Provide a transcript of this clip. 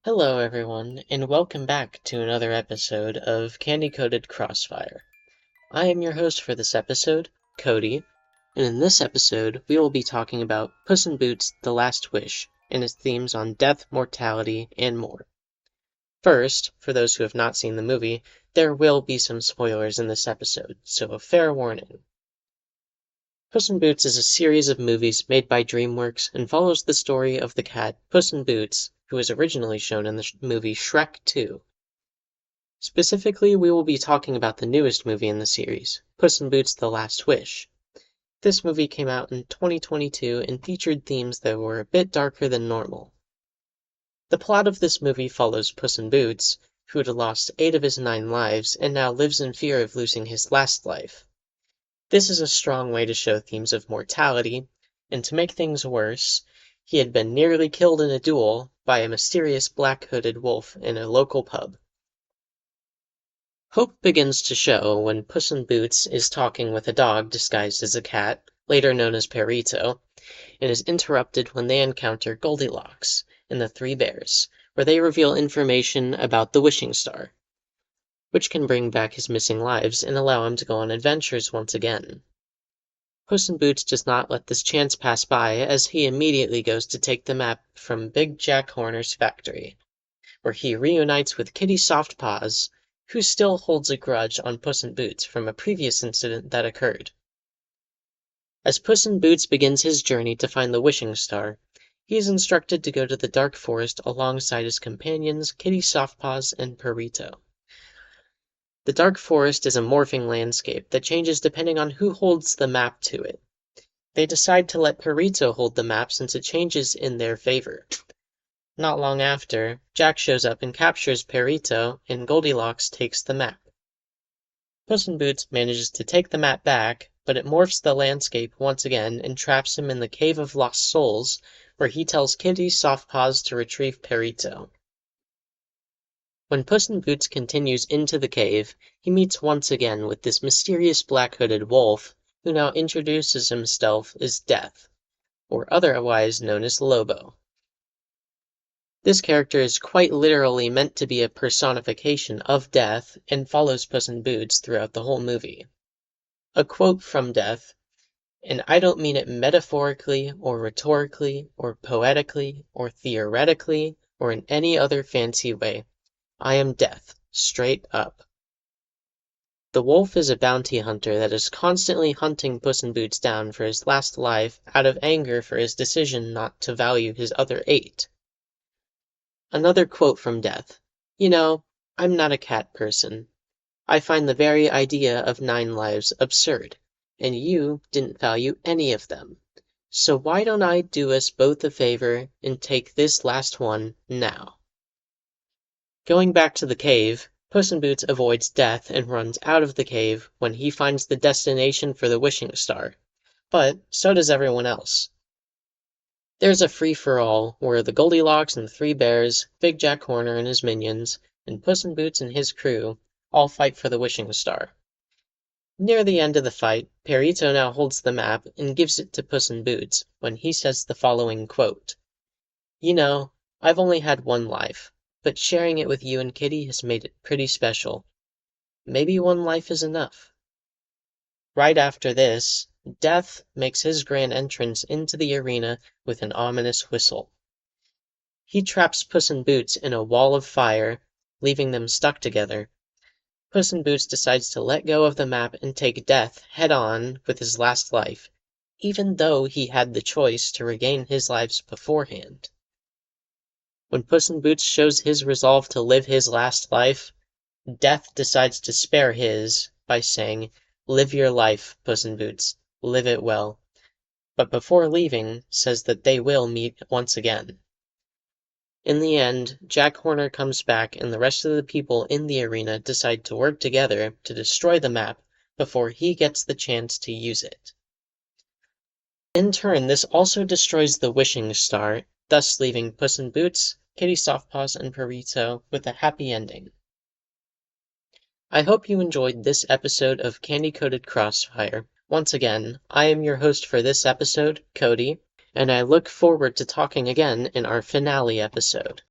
Hello, everyone, and welcome back to another episode of Candy Coated Crossfire. I am your host for this episode, Cody, and in this episode, we will be talking about Puss in Boots: The Last Wish and its themes on death, mortality, and more. First, for those who have not seen the movie, there will be some spoilers in this episode, so a fair warning. Puss in Boots is a series of movies made by DreamWorks and follows the story of the cat Puss in Boots, who was originally shown in the movie Shrek 2. Specifically, we will be talking about the newest movie in the series, Puss in Boots: The Last Wish. This movie came out in 2022 and featured themes that were a bit darker than normal. The plot of this movie follows Puss in Boots, who had lost 8 of his 9 lives and now lives in fear of losing his last life. This is a strong way to show themes of mortality, and to make things worse, he had been nearly killed in a duel by a mysterious black-hooded wolf in a local pub. Hope begins to show when Puss in Boots is talking with a dog disguised as a cat, later known as Perito, and is interrupted when they encounter Goldilocks and the Three Bears, where they reveal information about the wishing star, which can bring back his missing lives and allow him to go on adventures once again. Puss in Boots does not let this chance pass by, as he immediately goes to take the map from Big Jack Horner's factory, where he reunites with Kitty Softpaws, who still holds a grudge on Puss in Boots from a previous incident that occurred. As Puss in Boots begins his journey to find the wishing star, he is instructed to go to the dark forest alongside his companions Kitty Softpaws and Perito. The dark forest is a morphing landscape that changes depending on who holds the map to it. They decide to let Perito hold the map since it changes in their favor. Not long after, Jack shows up and captures Perito, and Goldilocks takes the map. Puss in Boots manages to take the map back, but it morphs the landscape once again and traps him in the Cave of Lost Souls, where he tells Kitty Softpaws to retrieve Perito. When Puss in Boots continues into the cave, he meets once again with this mysterious black-hooded wolf, who now introduces himself as Death, or otherwise known as Lobo. This character is quite literally meant to be a personification of Death and follows Puss in Boots throughout the whole movie. A quote from Death, and I don't mean it metaphorically or rhetorically or poetically or theoretically or in any other fancy way. I am Death, straight up. The wolf is a bounty hunter that is constantly hunting Puss in Boots down for his last life out of anger for his decision not to value his other 8. Another quote from Death. You know, I'm not a cat person. I find the very idea of 9 lives absurd, and you didn't value any of them. So why don't I do us both a favor and take this last one now? Going back to the cave, Puss in Boots avoids death and runs out of the cave when he finds the destination for the wishing star. But so does everyone else. There's a free-for-all where the Goldilocks and the Three Bears, Big Jack Horner and his minions, and Puss in Boots and his crew all fight for the wishing star. Near the end of the fight, Perito now holds the map and gives it to Puss in Boots when he says the following quote. You know, I've only had 1 life, but sharing it with you and Kitty has made it pretty special. Maybe 1 life is enough. Right after this, Death makes his grand entrance into the arena with an ominous whistle. He traps Puss in Boots in a wall of fire, leaving them stuck together. Puss in Boots decides to let go of the map and take Death head-on with his last life, even though he had the choice to regain his lives beforehand. When Puss in Boots shows his resolve to live his last life, Death decides to spare his by saying, Live your life, Puss in Boots, live it well. But before leaving, says that they will meet once again. In the end, Jack Horner comes back and the rest of the people in the arena decide to work together to destroy the map before he gets the chance to use it. In turn, this also destroys the wishing star, thus leaving Puss in Boots, Kitty Softpaws, and Perito with a happy ending. I hope you enjoyed this episode of Candy Coated Crossfire. Once again, I am your host for this episode, Cody, and I look forward to talking again in our finale episode.